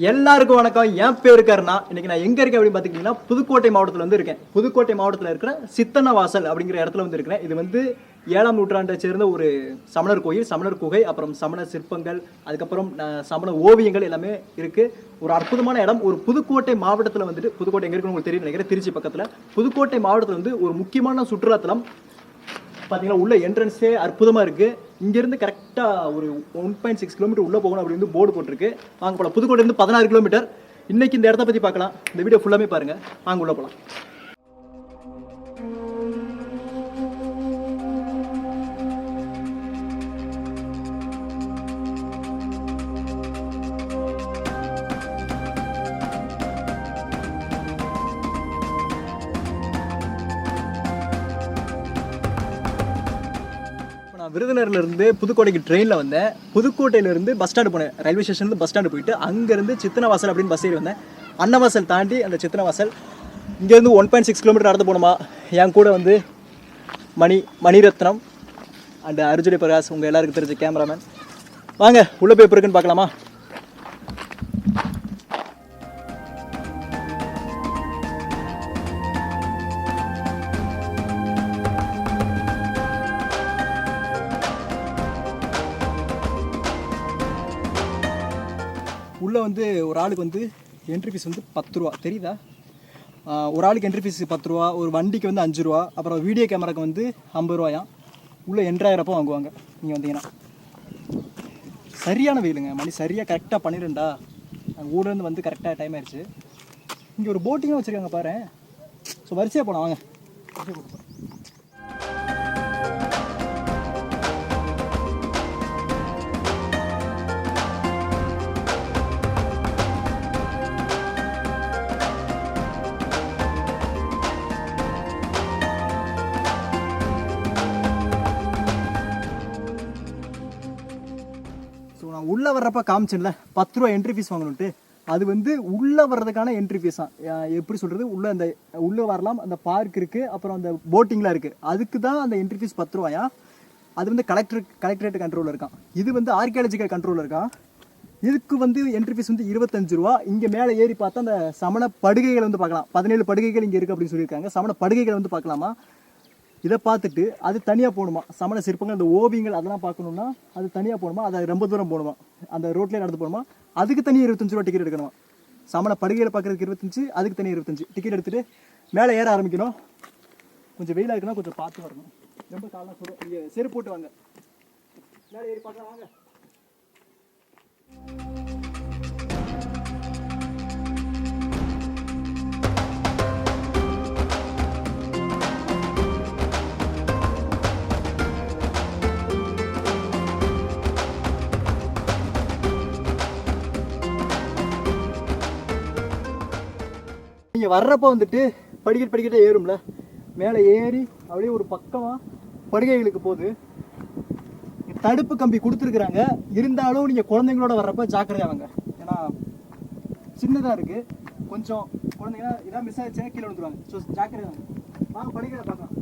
எல்லாருக்கும் வணக்கம். என் பேரு கர்ணா. இன்னைக்கு நான் எங்க இருக்கேன் அப்படின்னு பாத்தீங்கன்னா புதுக்கோட்டை மாவட்டத்துல வந்து இருக்கேன். புதுக்கோட்டை மாவட்டத்துல இருக்கிற சித்தன்னவாசல் அப்படிங்கிற இடத்துல வந்து இருக்கிறேன். இது வந்து 7ஆம் நூற்றாண்டை சேர்ந்த ஒரு சமணர் கோயில், சமணர் குகை, அப்புறம் சமண சிற்பங்கள், அதுக்கப்புறம் சமண ஓவியங்கள் எல்லாமே இருக்கு. ஒரு அற்புதமான இடம். ஒரு புதுக்கோட்டை மாவட்டத்தில் வந்துட்டு, புதுக்கோட்டை எங்க இருக்குன்னு உங்களுக்கு தெரியும் நினைக்கிறேன், திருச்சி பக்கத்துல. புதுக்கோட்டை மாவட்டத்தில் வந்து ஒரு முக்கியமான சுற்றுலாத்தலம் பார்த்தீங்கன்னா உள்ள என்ட்ரன்ஸே அற்புதமாக இருக்குது. இங்கேருந்து கரெக்டாக ஒரு 1.6 கிலோமீட்டர் உள்ளே போகணும் அப்படின்னு வந்து போர்டு போட்டிருக்கு. வாங்க போகலாம். புதுக்கோட்டையிலேருந்து 16 கிலோமீட்டர். இன்றைக்கி இந்த இடத்த பற்றி பார்க்கலாம். இந்த வீடியோ ஃபுல்லாமே பாருங்கள். வாங்க உள்ளே போகலாம். விருதுநகர்லேருந்து புதுக்கோட்டைக்கு ட்ரெயினில் வந்தேன். புதுக்கோட்டையிலேருந்து பஸ் ஸ்டாண்டு போனேன். ரயில்வே ஸ்டேஷன்லேருந்து பஸ் ஸ்டாண்டு போயிட்டு அங்கேருந்து சித்தனவாசல் அப்படின்னு பஸ் ஏறி வந்தேன். அன்னவாசல் தாண்டி அந்த சித்தனவாசல் இங்கேருந்து 1.6 கிலோமீட்டர் நடந்து போகணுமா. என் கூட வந்து மணிரத்னம் அண்ட் அர்ஜுனி பிரகாஷ், உங்கள் எல்லாருக்கும் தெரிஞ்ச கேமராமேன். வாங்க உள்ளே போய் எப்படி இருக்குன்னு பார்க்கலாமா. உள்ளே வந்து ஒரு ஆளுக்கு வந்து என்ட்ரி ஃபீஸ் வந்து 10 ரூபா. தெரியுதா? ஒரு ஆளுக்கு என்ட்ரி ஃபீஸ் 10 ரூபா, ஒரு வண்டிக்கு வந்து 5 ரூபா, அப்புறம் வீடியோ கேமராக்கு வந்து 50 ரூபாயாம். உள்ளே என்ட்ராயிரப்போ வாங்குவாங்க. நீங்கள் வந்தீங்கன்னா சரியான வெயிலுங்க. மணி சரியாக கரெக்டாக 12. நாங்கள் ஊர்லேருந்து வந்து கரெக்டாக டைம் ஆயிடுச்சு. இங்கே ஒரு போட்டிங்கும் வச்சுருக்காங்க பாரு. ஸோ வரிசையாக போகலாம் வாங்க. நான் உள்ளே வர்றப்ப காமிச்சேன்ல 10 ரூபா என்ட்ரி ஃபீஸ் வாங்கணுன்ட்டு, அது வந்து உள்ளே வர்றதுக்கான என்ட்ரி ஃபீஸ் தான். எப்படி சொல்கிறது, உள்ளே வரலாம். அந்த பார்க் இருக்குது, அப்புறம் அந்த போட்டிங்லாம் இருக்குது. அதுக்கு தான் அந்த என்ட்ரி ஃபீஸ் 10 ரூபாயா. அது வந்து கலெக்டரேட் கண்ட்ரோலில் இருக்கான். இது வந்து ஆர்கியாலஜிக்கல் கண்ட்ரோலில் இருக்கான். இதுக்கு வந்து என்ட்ரி ஃபீஸ் வந்து 25 ரூபா. இங்கே மேலே ஏறி பார்த்தா அந்த சமண படுகைகளை வந்து பார்க்கலாம். 17 படுகைகள் இங்கே இருக்குது அப்படின்னு சொல்லியிருக்காங்க. சமண படுகைகளை வந்து பார்க்கலாமா. இதை பார்த்துட்டு அது தனியாக போகணுமா. சமண சிற்பங்கள், அந்த ஓவியங்கள் அதெல்லாம் பார்க்கணுன்னா அது தனியாக போகணுமா. அதை ரொம்ப தூரம் போகணுமா. அந்த ரோட்லேயே நடந்து போகணுமா. அதுக்கு தனியாக 25 ரூபா டிக்கெட் எடுக்கணுமா. சமண படுகையில் பார்க்குறதுக்கு 25, அதுக்கு தனியாக 25 டிக்கெட் எடுத்துகிட்டு மேலே ஏற ஆரம்பிக்கணும். கொஞ்சம் வெயிலாக இருக்குன்னா கொஞ்சம் பார்த்து வரணும். ரொம்ப காலம் சொல்லும். இங்கே செருப்பு போட்டு வாங்க. மேலே ஏறி பார்க்கலாம் வாங்க. நீங்கள் வர்றப்போ வந்துட்டு படிக்கட்டே ஏறும்ல, மேலே ஏறி அப்படியே ஒரு பக்கமாக படுகைகளுக்கு போகுது. தடுப்பு கம்பி கொடுத்துருக்குறாங்க. இருந்தாலும் நீங்கள் குழந்தைங்களோட வர்றப்ப ஜாக்கிரதையாக வாங்க. ஏன்னா சின்னதாக இருக்குது. கொஞ்சம் குழந்தைங்க இதான் மிஸ் ஆகிடுச்சுன்னா கீழே விழுந்துருவாங்க. ஸோ ஜாக்கிரதையாக வாங்க. படிக்கலை பார்க்கலாம்.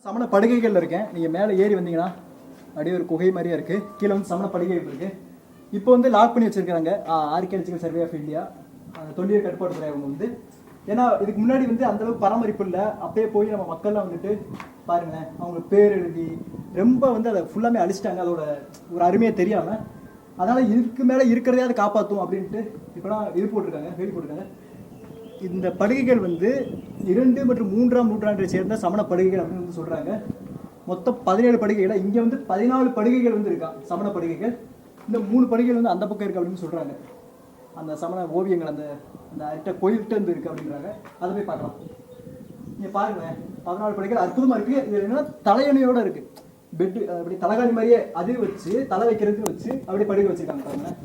சமண படுகைகள் இருக்கேன். நீங்கள் மேலே ஏறி வந்தீங்கன்னா அப்படியே ஒரு குகை மாதிரியே இருக்குது. கீழே வந்து சமண படுகைகள் இருக்குது. இப்போ வந்து லாக் பண்ணி வச்சுருக்காங்க ஆர்கியாலஜிக்கல் சர்வே ஆஃப் இந்தியா, தொல்லியல் கட்டுப்பாட்டுத்துறை. அவங்க வந்து ஏன்னா இதுக்கு முன்னாடி வந்து அந்தளவுக்கு பராமரிப்பு இல்லை. அப்பயே போய் நம்ம மக்கள்லாம் வந்துட்டு பாருங்களேன், அவங்க பேர் எழுதி ரொம்ப வந்து அதை ஃபுல்லாமே அழிச்சிட்டாங்க. அதோட ஒரு அருமையை தெரியாமல். அதனால் இதுக்கு மேலே இருக்கிறதே அதை காப்பாற்றும் அப்படின்ட்டு இப்போலாம் இது போட்டிருக்காங்க, வேலி போட்டிருக்காங்க. இந்த படுகைகள் வந்து 2 மற்றும் 3ஆம் நூற்றாண்டை சேர்ந்த சமண படுகைகள் அப்படின்னு வந்து சொல்கிறாங்க. மொத்தம் 17 படுகைகள். இங்கே வந்து 14 படுகைகள் வந்து இருக்கா சமண படுகைகள். இந்த 3 படுகைகள் வந்து அந்த பக்கம் இருக்குது அப்படின்னு சொல்கிறாங்க. அந்த சமண ஓவியங்கள் அந்த அந்த அட்ட கோயில்கிட்ட வந்து இருக்குது அப்படின்றாங்க. அதை போய் பார்க்கலாம். நீங்கள் பாருங்களேன், 14 படுகைகள் அற்புதமாக இருக்குது. இது என்னன்னா தலையணையோடு இருக்குது. பெட்டு அப்படி தலைகாணி மாதிரியே அது வச்சு தலை வைக்கிறதுக்கு வச்சு அப்படியே படுகை வச்சுருக்காங்க. பாருங்களேன்,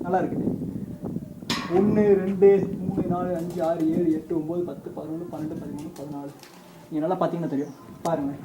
நல்லா இருக்குது. 1 2 3 4 5 6 7 8 9 10 11 12 13 14. நீங்கள் நல்லா பார்த்தீங்கன்னா தெரியும். பாருங்கள்.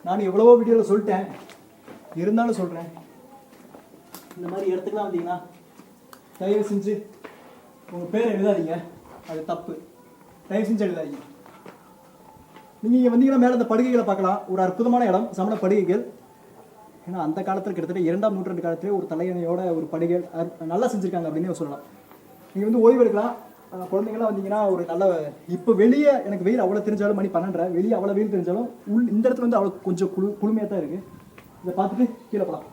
நான் எவ்வளவோ வீடியோவில் சொல்லிட்டேன், இருந்தாலும் சொல்கிறேன். இந்த மாதிரி இடத்துக்குலாம் வந்தீங்கன்னா தயவு செஞ்சு உங்கள் பேரை எழுதாதீங்க, அது தப்பு. தயவு செஞ்சு எழுதாதீங்க. நீங்கள் இங்கே வந்தீங்கன்னா மேலே அந்த படுகைகளை பார்க்கலாம். ஒரு அற்புதமான இடம் சமண படுகைகள். ஏன்னா அந்த காலத்தில் கிட்டத்தட்ட 2ஆம் நூற்றாண்டு காலத்திலே ஒரு தலையணையோட ஒரு படுகைகள் நல்லா செஞ்சுருக்காங்க அப்படின்னு சொல்லலாம். நீங்கள் வந்து ஓய்வு எடுக்கலாம். குழந்தைங்களாம் வந்தீங்கன்னா ஒரு நல்ல, இப்போ வெளியே எனக்கு வெயில் அவ்வளோ தெரிஞ்சாலும் மணி 12:30, வெளியே அவ்வளோ வெயில் தெரிஞ்சாலும் இந்த இடத்துல வந்து அவ்வளோ கொஞ்சம் குளுமையாக தான் இருக்குது. இதை பார்த்துட்டு கீழே போகலாம்.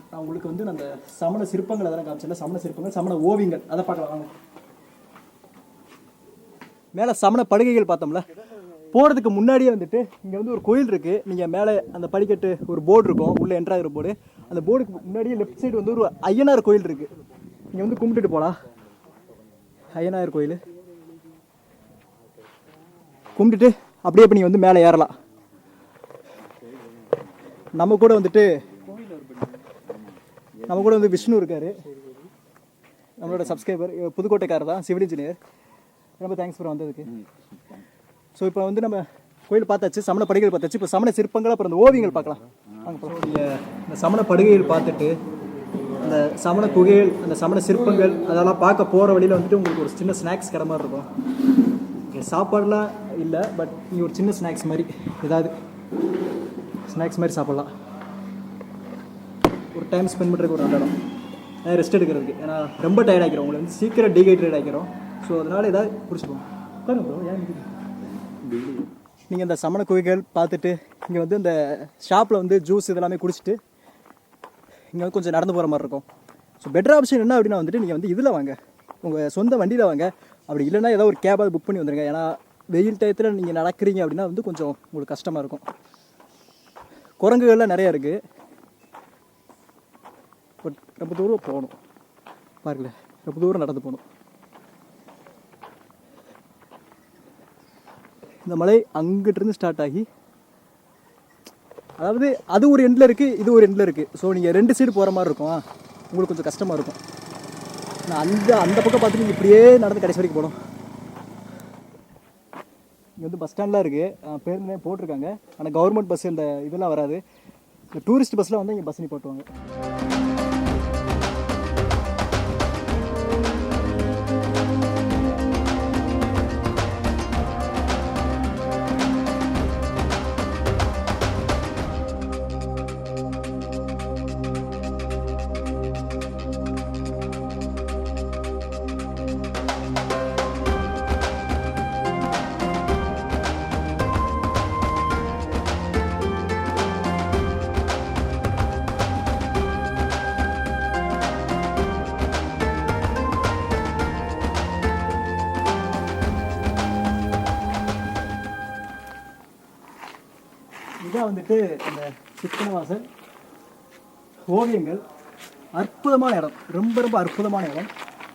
நான் உங்களுக்கு வந்து அந்த சமண சிற்பங்கள் அதெல்லாம் காமிச்சல, சமண சிற்பங்கள், சமண ஓவியங்கள், அதை பார்க்கலாம் வாங்க. மேலே சமண படுகைகள் பார்த்தோம்ல, போகிறதுக்கு முன்னாடியே வந்துட்டு இங்கே வந்து ஒரு கோயில் இருக்குது. நீங்கள் மேலே அந்த படிக்கட்டு ஒரு போர்டு இருக்கும், உள்ளே என்ட்ராகிற போர்டு. அந்த போர்டுக்கு முன்னாடியே லெஃப்ட் சைடு வந்து ஒரு ஐயனார் கோயில் இருக்குது. இங்கே வந்து கும்பிட்டுட்டு போகலாம். ஐயனார் கோயில் கும்பிட்டுட்டு அப்படியே இப்போ நீங்கள் வந்து மேலே ஏறலாம். நம்ம கூட வந்து விஷ்ணு இருக்கார், நம்மளோட சப்ஸ்கிரைபர், புதுக்கோட்டைக்காரர் தான், சிவில் இன்ஜினியர். ரொம்ப தேங்க்ஸ் ஃபார் வந்ததுக்கு. ஸோ இப்போ வந்து நம்ம கோயில் பார்த்தாச்சு, சமண படுகைகள் பார்த்தாச்சு. இப்போ சமண சிற்பங்கள் அப்புறம் அந்த ஓவியங்கள் பார்க்கலாம். இந்த சமண படுகைகள் பார்த்துட்டு அந்த சமண குகைகள், அந்த சமண சிற்பங்கள் அதெல்லாம் பார்க்க போகிற வழியில் வந்துட்டு உங்களுக்கு ஒரு சின்ன ஸ்நாக்ஸ் கடை மாதிரி இருக்கும். இங்கே சாப்பாடுலாம் இல்லை, பட் இங்கே ஒரு சின்ன ஸ்நாக்ஸ் மாதிரி ஏதாவது ஸ்நாக்ஸ் மாதிரி சாப்பிட்லாம். ஒரு டைம் ஸ்பெண்ட் பண்ணுறதுக்கு ஒரு நல்ல இடம், ரெஸ்ட் எடுக்கிறதுக்கு. ஏன்னா ரொம்ப டயர்ட் ஆகிக்கிறோம், உங்களுக்கு வந்து சீக்கிரம் டீஹைட்ரேட் ஆகிக்கிறோம். ஸோ அதனால் ஏதாவது குடிச்சுப்போம். பாருங்க ப்ரோ, ஏன் நீங்கள் இந்த சமண குகைகள் பார்த்துட்டு இங்கே வந்து இந்த ஷாப்பில் வந்து ஜூஸ் இதெல்லாமே குடிச்சிட்டு இங்கே வந்து கொஞ்சம் நடந்து போகிற மாதிரி இருக்கும். ஸோ பெட்டர் ஆப்ஷன் என்ன அப்படின்னா வந்துட்டு நீங்கள் வந்து இதில் வாங்க, உங்கள் சொந்த வண்டியில் வாங்க. அப்படி இல்லைன்னா ஏதோ ஒரு கேபாவது புக் பண்ணி வந்துடுங்க. ஏன்னா வெயில் டயத்தில் நீங்கள் நடக்கிறீங்க அப்படின்னா வந்து கொஞ்சம் உங்களுக்கு கஷ்டமாக இருக்கும். குரங்குகள்லாம் நிறையா இருக்குது, பட் ரொம்ப தூரம் போகணும். பாருங்களேன், ரொம்ப தூரம் நடந்து போகணும். இந்த மலை அங்கிட்டிருந்து ஸ்டார்ட் ஆகி, அதாவது அது ஒரு எண்டில் இருக்குது, இது ஒரு எண்டில் இருக்குது. ஸோ நீங்கள் 2 சைடு போகிற மாதிரி இருக்கும், உங்களுக்கு கொஞ்சம் கஷ்டமாக இருக்கும். நான் அந்த பக்கம் பார்த்துட்டு நீங்கள் இப்படியே நடந்து கடைசி வரைக்கும் போகணும். இங்கே வந்து பஸ் ஸ்டாண்ட்லாம் இருக்குது, பேருந்தே போட்டிருக்காங்க. ஆனால் கவர்மெண்ட் பஸ் இந்த இதெல்லாம் வராது. இந்த டூரிஸ்ட் பஸ்ஸில் வந்து இங்கே பஸ் நீ போட்டுவாங்க. இதான் வந்துட்டு அந்த சித்தனவாசல் ஓவியங்கள். அற்புதமான இடம், ரொம்ப ரொம்ப அற்புதமான இடம்.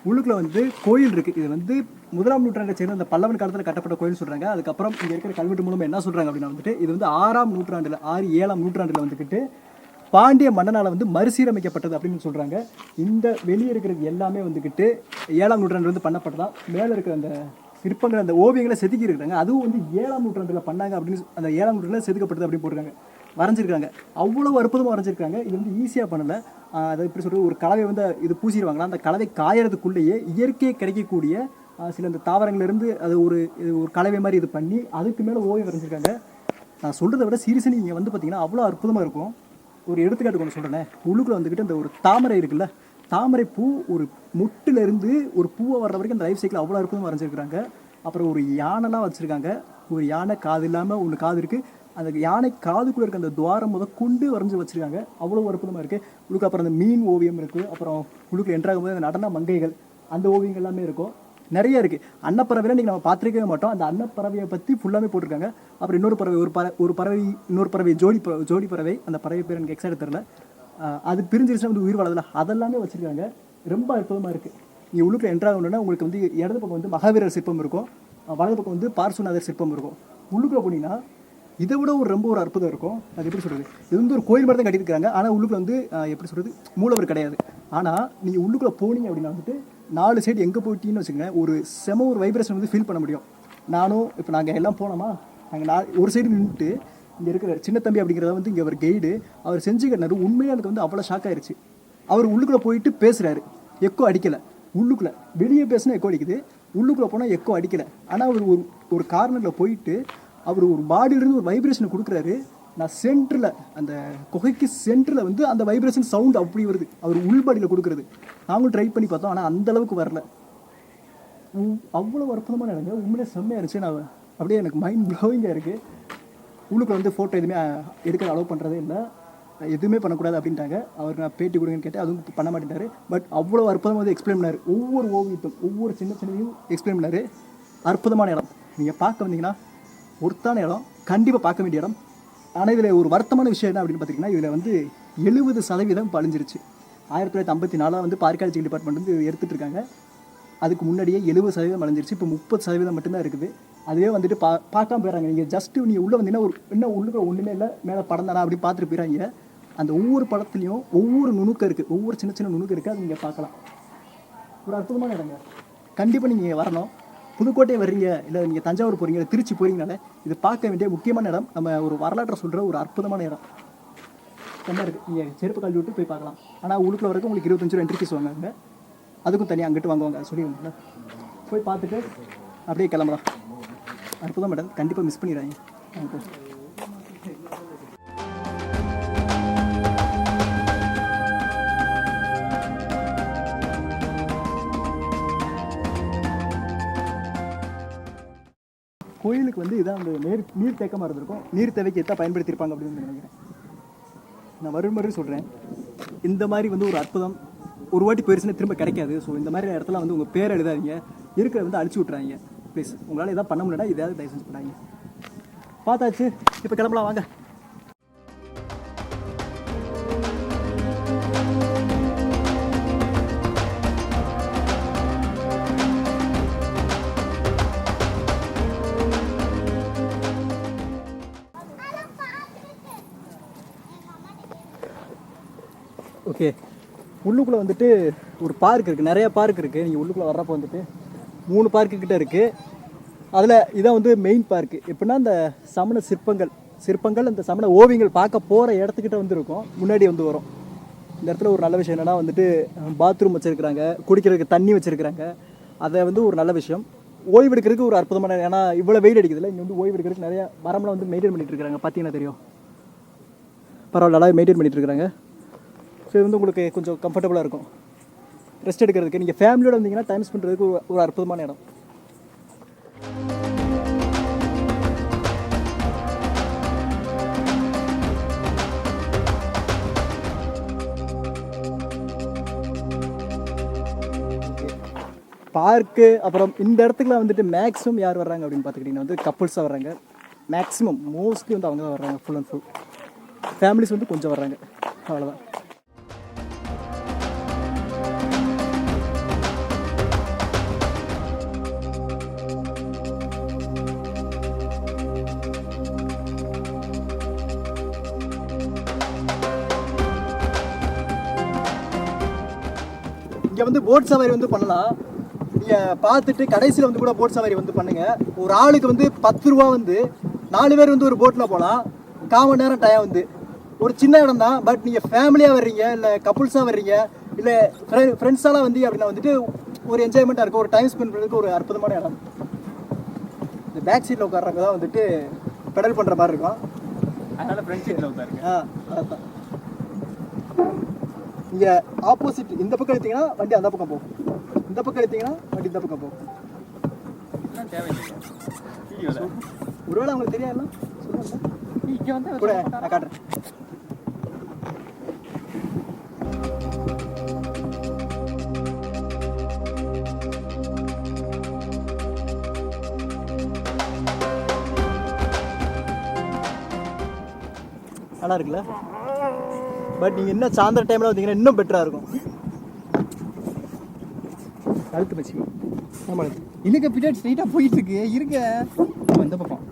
உள்ளுக்குள்ள வந்து கோயில் இருக்குது. இது வந்து 1ஆம் நூற்றாண்டை சேர்ந்த அந்த பல்லவன் காலத்தில் கட்டப்பட்ட கோயில் சொல்கிறாங்க. அதுக்கப்புறம் இங்கே இருக்கிற கல்வெட்டு மூலமாக என்ன சொல்கிறாங்க அப்படின்னா வந்துட்டு இது வந்து 6ஆம் நூற்றாண்டில் 7ஆம் நூற்றாண்டில் வந்துக்கிட்டு பாண்டிய மன்னனால் வந்து மறுசீரமைக்கப்பட்டது அப்படின்னு சொல்கிறாங்க. இந்த வெளியே இருக்கிறது எல்லாமே வந்துக்கிட்டு 7ஆம் நூற்றாண்டு வந்து பண்ணப்பட்டதான். மேலே இருக்கிற அந்த சிற்பங்கள், அந்த ஓவியங்களை செதுக்கி இருக்கிறாங்க. அதுவும் வந்து 7ஆம் நூற்றாண்டில் பண்ணாங்க அப்படின்னு, அந்த 7ஆம் நூற்றாண்டில் செதுக்கப்பட்டது அப்படின்னு போட்டிருக்காங்க, வரைஞ்சிருக்காங்க. அவ்வளோ அற்புதமாக வரைஞ்சிருக்காங்க. இது வந்து ஈஸியாக பண்ணலை. அதை எப்படி சொல்கிறது, ஒரு கலவை வந்து இது பூசிடுவாங்களா, அந்த கலவை காயறதுக்குள்ளேயே இயற்கையை கிடைக்கக்கூடிய சில இந்த தாவரங்கள்லேருந்து அது ஒரு கலவை மாதிரி இது பண்ணி அதுக்கு மேலே ஓவியம் வரைஞ்சிருக்காங்க. நான் சொல்கிறத விட சீரியஸாக நீங்கள் வந்து பார்த்தீங்கன்னா அவ்வளோ அற்புதமாக இருக்கும். ஒரு எடுத்துக்காட்டு கொண்டு சொல்கிறேன். உள்ளுக்குள்ள வந்துக்கிட்டு அந்த ஒரு தாமரை இருக்குல்ல, தாமரை பூ ஒரு முட்டிலேருந்து ஒரு பூவை வர்ற வரைக்கும் அந்த லைஃப் சைக்கிள் அவ்வளோ அற்புதமாக வரைஞ்சிருக்கிறாங்க. அப்புறம் ஒரு யானைலாம் வச்சுருக்காங்க. ஒரு யானை காது இல்லாமல் ஒன்று காது இருக்குது. அந்த யானை காதுக்குள்ளே இருக்க அந்த துவாரம் கொண்டு வரைஞ்சி வச்சுருக்காங்க. அவ்வளோ அற்புதமாக இருக்குது. உள்ளுக்கு அப்புறம் அந்த மீன் ஓவியம் இருக்குது. அப்புறம் உள்ளுக்கு என்ட்ராகும் போது அந்த நடன மங்கைகள் அந்த ஓவியங்கள் எல்லாமே இருக்கும். நிறைய இருக்குது. அன்னப்பறவையில் நீங்கள் நம்ம பார்த்துருக்கவே மாட்டோம். அந்த அன்னப்பறவையை பற்றி ஃபுல்லாமே போட்டிருக்காங்க. அப்புறம் இன்னொரு பறவை, ஒரு பறவை, இன்னொரு பறவை, ஜோடி பறவை. அந்த பறவை பேர் எனக்கு எக்ஸாக்ட் தெரியல. அது பிரிஞ்சிருச்சுன்னா வந்து உயிர் வாழதில்ல, அதெல்லாமே வச்சுருக்காங்க. ரொம்ப அற்புதமாக இருக்குது. நீங்கள் உள்ளுக்குள்ள என்ட்ராகணுன்னா உங்களுக்கு வந்து இடது பக்கம் வந்து மகாவீரர் சிற்பம் இருக்கும், வலது பக்கம் வந்து பார்சுநாதர் சிற்பம் இருக்கும். உள்ளுக்குள்ள போனீங்கன்னா இதை விட ரொம்ப அற்புதம் இருக்கும். அது எப்படி சொல்கிறது, இது வந்து ஒரு கோயில் மாதிரி தான் கட்டியிருக்காங்க. ஆனால் உள்ளுக்குள்ள வந்து எப்படி சொல்கிறது, மூலவர் கிடையாது. ஆனால் நீங்கள் உள்ளுக்குள்ளே போனீங்க அப்படின்னா வந்துட்டு 4 சைடு எங்கே போயிட்டீங்கன்னு வச்சுக்கோங்க, ஒரு வைப்ரேஷன் வந்து ஃபீல் பண்ண முடியும். நானும் இப்போ நாங்கள் எல்லாம் போனோமா, நாங்கள் ஒரு சைடு நின்றுட்டு இங்கே இருக்கிற சின்ன தம்பி அப்படிங்கிறத வந்து இங்கே அவர் கைடு அவர் செஞ்சு கட்டினார். உண்மையாக எனக்கு வந்து அவ்வளோ ஷாக் ஆயிடுச்சு. அவர் உள்ளுக்குள்ளே போயிட்டு பேசுகிறாரு, எக்கோ அடிக்கலை. உள்ளுக்குள்ளே வெளியே பேசினா எக்கோ அடிக்குது, உள்ளுக்குள்ளே போனால் எக்கோ அடிக்கலை. ஆனால் அவர் ஒரு கார்னரில் போயிட்டு அவர் ஒரு பாடியிலிருந்து ஒரு வைப்ரேஷனை கொடுக்குறாரு. நான் சென்டரில் அந்த குகைக்கு சென்டரில் வந்து அந்த வைப்ரேஷன் சவுண்ட் அப்படி வருது, அவர் உள்பாடியில் கொடுக்குறது. நாங்களும் ட்ரை பண்ணி பார்த்தோம், ஆனால் அந்தளவுக்கு வரல. அவ்வளோ அற்புதமான இடங்க, உண்மையிலே செம்மையாக இருந்துச்சு. நான் அப்படியே எனக்கு மைண்ட் ப்ளோவிங்காக இருக்குது. உள்ளுக்குள்ள வந்து ஃபோட்டோ எதுவுமே எடுக்க அலோவ் பண்ணுறதே இல்லை, எதுவுமே பண்ணக்கூடாது அப்படின்ட்டாங்க. அவர் நான் பேட்டி கொடுங்கன்னு கேட்டேன், அதுவும் பண்ண மாட்டேன்ட்டார். பட் அவ்வளோ அற்புதமாக வந்து எக்ஸ்பிளைன் பண்ணார். ஒவ்வொரு ஓவியத்தும் ஒவ்வொரு சின்ன சின்னதையும் எக்ஸ்பிளைன் பண்ணார். அற்புதமான இடம், நீங்கள் பார்க்க வந்தீங்கன்னா ஒருத்தான இடம், கண்டிப்பாக பார்க்க வேண்டிய இடம். ஆனால் இதில் ஒரு வருத்தமான விஷயம் என்ன அப்படின்னு பார்த்தீங்கன்னா, இதில் வந்து 70% பழிஞ்சிருச்சு. 1954 வந்து பார்க்காலஜிக்கல் டிபார்ட்மெண்ட் வந்து எடுத்துகிட்டு இருக்காங்க. அதுக்கு முன்னாடியே 70% பழிஞ்சிருச்சு. இப்போ 30% மட்டும்தான் இருக்குது. அதுவே வந்துட்டு பார்க்காம போயிடறாங்க. நீங்கள் ஜஸ்ட்டு நீங்கள் உள்ளே வந்தீங்கன்னா ஒரு என்ன உள்ளுக்குள்ள ஒன்றுமே இல்லை, மேலே படம் தானா அப்படி பார்த்துட்டு போயிடறாங்க. அந்த ஒவ்வொரு படத்துலையும் ஒவ்வொரு நுணுக்கம் இருக்குது, ஒவ்வொரு சின்ன சின்ன நுணுக்கம் இருக்குது. அது நீங்கள் பார்க்கலாம். ஒரு அற்புதமான இடங்க, கண்டிப்பாக நீங்கள் வரணும். புதுக்கோட்டை வர்றீங்க, இல்லை நீங்கள் தஞ்சாவூர் போகிறீங்க, இல்லை திருச்சி போகிறீங்கனால இது பார்க்க வேண்டிய முக்கியமான இடம். நம்ம ஒரு வரலாற்றை சொல்கிற ஒரு அற்புதமான இடம் என்ன இருக்குது. நீங்கள் செருப்பு கல்வி விட்டு போய் பார்க்கலாம். ஆனால் உள்ளுக்குள்ள வரைக்கும் உங்களுக்கு 25 ரூபா என்ட்ரி ஃபீஸ் வாங்குவாங்க, அதுக்கும் தனியாக அங்கிட்டு வாங்குவாங்க சொல்லிடுவாங்க. போய் பார்த்துட்டு அப்படியே கிளம்பலாம். அற்புதம் மேடம், கண்டிப்பாக மிஸ் பண்ணிடுறாங்க. கோயிலுக்கு வந்து இதான் அந்த நீர் தேக்கமாக இருந்திருக்கும். நீர் தேவைக்கு எத்தனை பயன்படுத்தியிருப்பாங்க அப்படின்னு நினைக்கிறேன். நான் மறுபடியும் சொல்கிறேன், இந்த மாதிரி வந்து ஒரு அற்புதம் ஒரு வாட்டி போயிருச்சுன்னா திரும்ப கிடைக்காது. ஸோ இந்த மாதிரி இடத்துல வந்து உங்கள் பேர் எழுதாதீங்க, இருக்கிறத வந்து அழிச்சு விட்றாங்க. ப்ளீஸ், உங்களால் எதாவது பண்ண முடியல, இதாவது தயவு செஞ்சு பண்ணாங்க. பார்த்தாச்சு, இப்போ கிளம்பலாம் வாங்க. ஓகே, உள்ளுக்குள்ளே வந்துட்டு ஒரு பார்க் இருக்குது, நிறையா பார்க் இருக்குது. நீங்கள் உள்ளுக்குள்ளே வர்றப்போ வந்துட்டு 3 பார்க்கு கிட்டே இருக்குது. அதில் இதான் வந்து மெயின் பார்க்கு. எப்படின்னா இந்த சமண சிற்பங்கள் அந்த சமண ஓவியங்கள் பார்க்க போகிற இடத்துக்கிட்ட வந்து இருக்கும், முன்னாடி வந்து வரும். இந்த இடத்துல ஒரு நல்ல விஷயம் என்னென்னா வந்துட்டு பாத்ரூம் வச்சுருக்குறாங்க, குடிக்கிறதுக்கு தண்ணி வச்சுருக்குறாங்க. அதை வந்து ஒரு நல்ல விஷயம். ஓய்வு எடுக்கிறதுக்கு ஒரு அற்புதமான, ஏன்னா இவ்வளோ வெயில் அடிக்குதுல்ல, இங்கே வந்து ஓய்வு எடுக்கிறதுக்கு நிறையா மரம்லாம் வந்து மெயின்டைன் பண்ணிகிட்டு இருக்கிறாங்க. பார்த்தீங்கன்னா தெரியும், பரவாயில்ல, நல்லா மெயின்டைன் பண்ணிகிட்டு இருக்கிறாங்க. ஸோ இது வந்து உங்களுக்கு கொஞ்சம் கம்ஃபர்டபுளாக இருக்கும் ரெஸ்ட் எடுக்கிறதுக்கு. நீங்கள் ஃபேமிலியோடு வந்தீங்கன்னா டைம் ஸ்பெண்ட் பண்ணுறதுக்கு ஒரு அற்புதமான இடம். பார்க்கு அப்புறம் இந்த இடத்துக்குலாம் வந்துட்டு மேக்ஸிமம் யார் வர்றாங்க அப்படின்னு பார்த்துக்கிட்டிங்கன்னா வந்து கப்புள்ஸாக வர்றாங்க. மேக்ஸிமம் மோஸ்ட்லி வந்து அவங்க தான் வர்றாங்க. ஃபுல் அண்ட் ஃபுல் ஃபேமிலிஸ் வந்து கொஞ்சம் வர்றாங்க, அவ்வளோதான். இங்கே வந்து போட் சவாரி வந்து பண்ணலாம். நீங்கள் பார்த்துட்டு கடைசியில் வந்து கூட போட் சவாரி வந்து பண்ணுங்கள். ஒரு ஆளுக்கு வந்து 10 ரூபா வந்து 4 பேர் வந்து ஒரு போட்டில் போகலாம். 1/4 மணி நேரம் டைம் வந்து ஒரு சின்ன இடம் தான். பட் நீங்கள் ஃபேமிலியாக வர்றீங்க, இல்லை கப்புள்ஸாக வர்றீங்க, இல்லை ஃப்ரெண்ட்ஸாலாம் வந்தீங்க அப்படின்னா வந்துட்டு ஒரு என்ஜாய்மெண்ட்டாக இருக்கும், ஒரு டைம் ஸ்பெண்ட் பண்ணுறதுக்கு ஒரு அற்புதமான இடம். இந்த பேக் சீட்டில் உட்கார்றவங்க தான் வந்துட்டு பெடல் பண்ணுற மாதிரி இருக்கும், அதனால் ஃப்ரண்ட் சீட்டில் உட்காருங்க. அதான் இங்கே ஆப்போசிட், இந்த பக்கம் எடுத்தீங்கன்னா வண்டி அந்த பக்கம் போகும், இந்த பக்கம் எடுத்தீங்கன்னா வண்டி இந்த பக்கம் போகும். ஒருவேளை அவங்களுக்கு தெரியாது சொல்லுங்க கூட நான் காட்டுறேன். நல்லா இருக்குல்ல? பட் நீங்கள் இன்னும் சாயந்தர டைமில் வந்தீங்கன்னா இன்னும் பெட்டராக இருக்கும். கழுத்து பச்சி ஆமாம், இன்னும் பின்னாடி ஸ்ட்ரைட்டாக போயிட்டு இருக்கு. இருக்க இந்த பக்கம்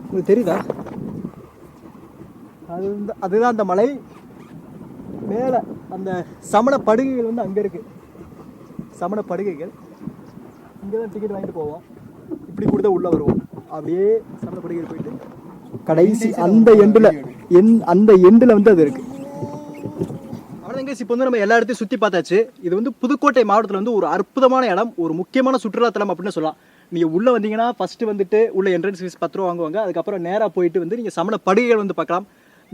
உங்களுக்கு தெரியுதா? அதுதான் அந்த மலை மேலே. அந்த சமண படுகைகள் வந்து அங்கே இருக்குது. சமண படுகைகள் இங்கே தான் டிக்கெட் வாங்கிட்டு போவோம். இப்படி கொடுத்தா உள்ளே வருவோம். அப்படியே சமண படுகைகள் போயிட்டு கடைசி அந்த எண்டில் வந்து அது இருக்குது. அவ்வளோதாங்க. இப்போ வந்து நம்ம எல்லா இடத்தையும் சுற்றி பார்த்தாச்சு. இது வந்து புதுக்கோட்டை மாவட்டத்தில் வந்து ஒரு அற்புதமான இடம், ஒரு முக்கியமான சுற்றுலாத்தலம் அப்படின்னு சொல்லலாம். நீங்கள் உள்ளே வந்தீங்கன்னா ஃபஸ்ட்டு வந்துட்டு உள்ள என்ட்ரன்ஸ் ஃபீஸ் 10 ரூபா வாங்குவாங்க. அதுக்கப்புறம் நேராக போயிட்டு வந்து நீங்கள் சமண படுகைகள் வந்து பார்க்கலாம்.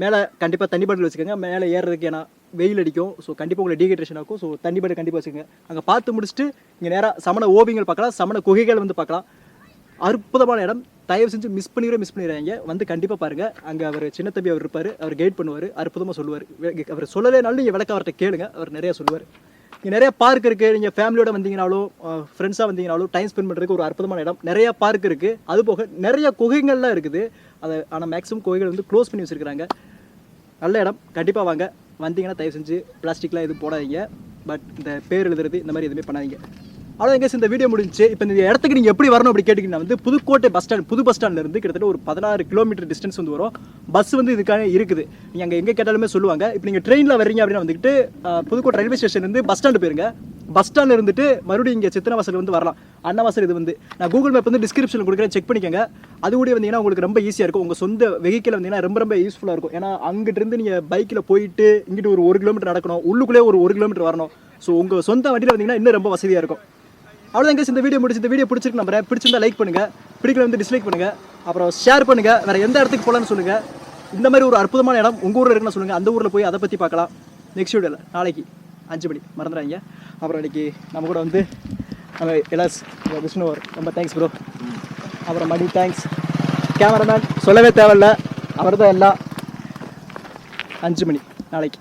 மேலே கண்டிப்பாக தண்ணி பாட்டில் வச்சுக்கோங்க. மேலே ஏறுறதுக்கு ஏன்னா வெயில் அடிக்கும். ஸோ கண்டிப்பாக உங்களுக்கு டீஹைட்ரேஷன் ஆகும். ஸோ தண்ணி பாட்டில் கண்டிப்பாக வச்சுக்கோங்க. அங்கே பார்த்து முடிச்சுட்டு இங்கே நேராக சமண ஓவியங்கள் பார்க்கலாம், சமண குகைகள் வந்து பார்க்கலாம். அற்புதமான இடம். தயவு செஞ்சு மிஸ் பண்ணிடுறாங்க. வந்து கண்டிப்பாக பாருங்கள். அங்கே அவர் சின்ன தம்பி அவர் இருப்பார். அவர் கைட் பண்ணுவார், அற்புதமாக சொல்லுவார். அவர் சொல்லலைனாலும் நீங்கள் விளக்க அவர்கிட்ட கேளுங்க, அவர் நிறையா சொல்லுவார். இங்கே நிறையா பார்க் இருக்குது. நீங்கள் ஃபேமிலியோட வந்தீங்கனாலும் ஃப்ரெண்ட்ஸாக வந்தீங்கனாலும் டைம் ஸ்பெண்ட் பண்ணுறதுக்கு ஒரு அற்புதமான இடம். நிறையா பார்க் இருக்குது. அது போக நிறைய குகைகள்லாம் இருக்குது. அதை ஆனால் மேக்ஸிமம் குகைகள் வந்து க்ளோஸ் பண்ணி வச்சுருக்காங்க. நல்ல இடம், கண்டிப்பாக வாங்க. வந்தீங்கன்னா தயவு செஞ்சு பிளாஸ்டிக்லாம் எதுவும் போடாதீங்க. பட் இந்த பேர் எழுதுறது இந்த மாதிரி எதுவுமே பண்ணாதீங்க. அவ்வளோ எங்கே இந்த வீடியோ முடிஞ்சு. இப்போ இந்த இடத்துக்கு நீங்கள் எப்படி வரணும் அப்படி கேட்டிங்கன்னா வந்து புதுக்கோட்டை பஸ் ஸ்டாண்ட், புது பஸ் ஸ்டாண்ட்லேருந்து கிட்டத்தட்ட ஒரு 16 கிலோமீட்டர் டிஸ்டன்ஸ் வந்து வரும். பஸ் வந்து இதுக்காக இருக்குது. நீங்கள் அங்கே எங்கே கேட்டாலுமே சொல்லுவாங்க. இப்போ நீங்கள் ட்ரெயினில் வரீங்க அப்படின்னு வந்துட்டு புதுக்கோட்டை ரயில்வே ஸ்டேஷன்லேருந்து பஸ் ஸ்டாண்டு போயிருங்க. பஸ் ஸ்டாண்டில் இருந்துட்டு மறுபடியும் இங்கே சித்தனவாசல் வந்து வரலாம். அன்னவாசல் இது வந்து நான் கூகுள் மேப் வந்து டிஸ்கிரிப்ஷனில் கொடுக்குறேன், செக் பண்ணிக்கோங்க. அது கூட வந்தீங்கன்னா உங்களுக்கு ரொம்ப ஈஸியாக இருக்கும். உங்கள் சொந்த வெஹிக்கில் வந்தீங்கன்னா ரொம்ப யூஸ்ஃபுல்லாக இருக்கும். ஏன்னா அங்கிட்டிருந்து நீங்கள் பைக்கில் போயிட்டு இங்கிட்டு ஒரு 1 கிலோமீட்டர் நடக்கணும், உள்ளுக்குள்ளே ஒரு 1 கிலோமீட்டர் வரணும். ஸோ உங்கள் சொந்த வண்டியில் வந்தீங்கன்னா இன்னும் ரொம்ப வசதியாக இருக்கும். அவ்வளோதான் இந்த வீடியோ முடிச்சு. இந்த வீடியோ பிடிச்சிருக்கு நம்புறேன். பிடிச்சிருந்தா லைக் பண்ணுங்கள், பிடிக்கல வந்து டிஸ்லைக் பண்ணுங்கள், அப்புறம் ஷேர் பண்ணுங்கள். வேறு எந்த இடத்துக்கு போகலான்னு சொல்லுங்கள். இந்த மாதிரி ஒரு அற்புதமான இடம் உங்கள் ஊரில் இருக்குன்னு சொல்லுங்கள். அந்த ஊரில் போய் அதை பற்றி பார்க்கலாம். நெக்ஸ்ட் வீடியோவில் நாளைக்கு 5 மணி மறந்துடாங்க. அப்புறம் இன்றைக்கி நம்ம கூட வந்து நம்ம எலாஸ் விஷ்ணு ரொம்ப தேங்க்ஸ் ப்ரோ. அப்புறம் மணி தேங்க்ஸ். கேமராமேன் சொல்லவே தேவையில்ல, அவர் தான் எல்லாம். 5 மணி நாளைக்கு.